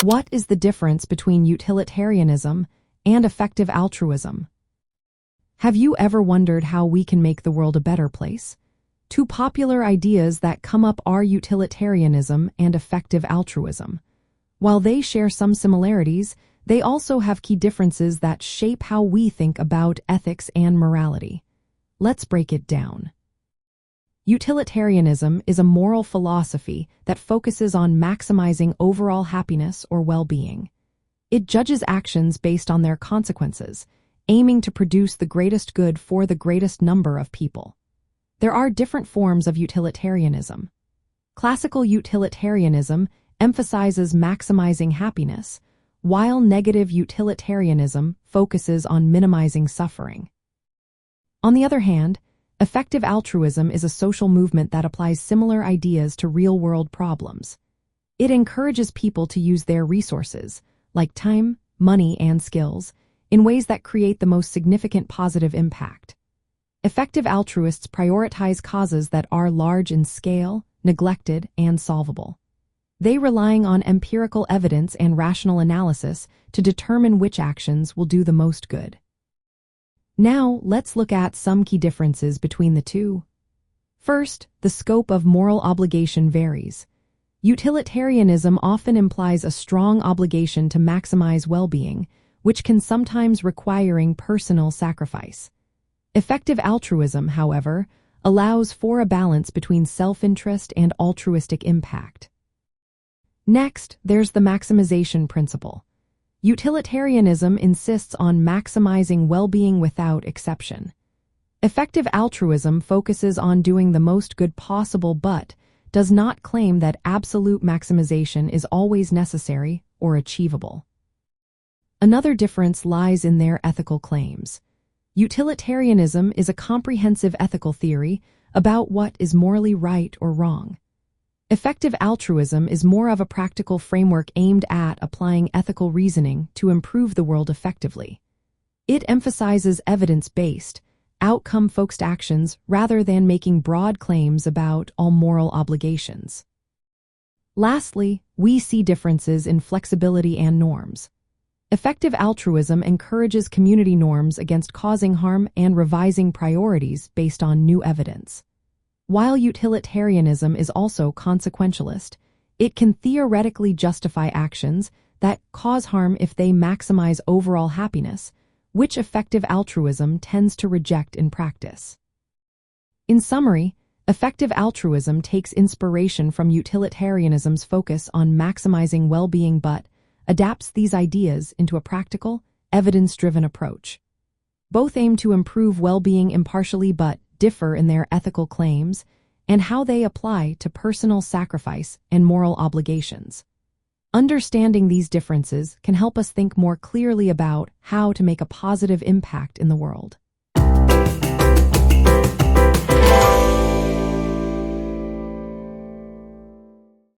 What is the difference between utilitarianism and effective altruism? Have you ever wondered how we can make the world a better place? Two popular ideas that come up are utilitarianism and effective altruism. While they share some similarities, they also have key differences that shape how we think about ethics and morality. Let's break it down. Utilitarianism is a moral philosophy that focuses on maximizing overall happiness or well-being. It judges actions based on their consequences, aiming to produce the greatest good for the greatest number of people. There are different forms of utilitarianism. Classical utilitarianism emphasizes maximizing happiness, while negative utilitarianism focuses on minimizing suffering. On the other hand, effective altruism is a social movement that applies similar ideas to real-world problems. It encourages people to use their resources, like time, money, and skills, in ways that create the most significant positive impact. Effective altruists prioritize causes that are large in scale, neglected, and solvable. They rely on empirical evidence and rational analysis to determine which actions will do the most good. Now, let's look at some key differences between the two. First, the scope of moral obligation varies. Utilitarianism often implies a strong obligation to maximize well-being, which can sometimes require personal sacrifice. Effective altruism, however, allows for a balance between self-interest and altruistic impact. Next, there's the maximization principle. Utilitarianism insists on maximizing well-being without exception. Effective altruism focuses on doing the most good possible but does not claim that absolute maximization is always necessary or achievable. Another difference lies in their ethical claims. Utilitarianism is a comprehensive ethical theory about what is morally right or wrong. Effective altruism is more of a practical framework aimed at applying ethical reasoning to improve the world effectively. It emphasizes evidence-based, outcome-focused actions rather than making broad claims about all moral obligations. Lastly, we see differences in flexibility and norms. Effective altruism encourages community norms against causing harm and revising priorities based on new evidence. While utilitarianism is also consequentialist, it can theoretically justify actions that cause harm if they maximize overall happiness, which effective altruism tends to reject in practice. In summary, effective altruism takes inspiration from utilitarianism's focus on maximizing well-being but adapts these ideas into a practical, evidence-driven approach. Both aim to improve well-being impartially but differ in their ethical claims and how they apply to personal sacrifice and moral obligations. Understanding these differences can help us think more clearly about how to make a positive impact in the world.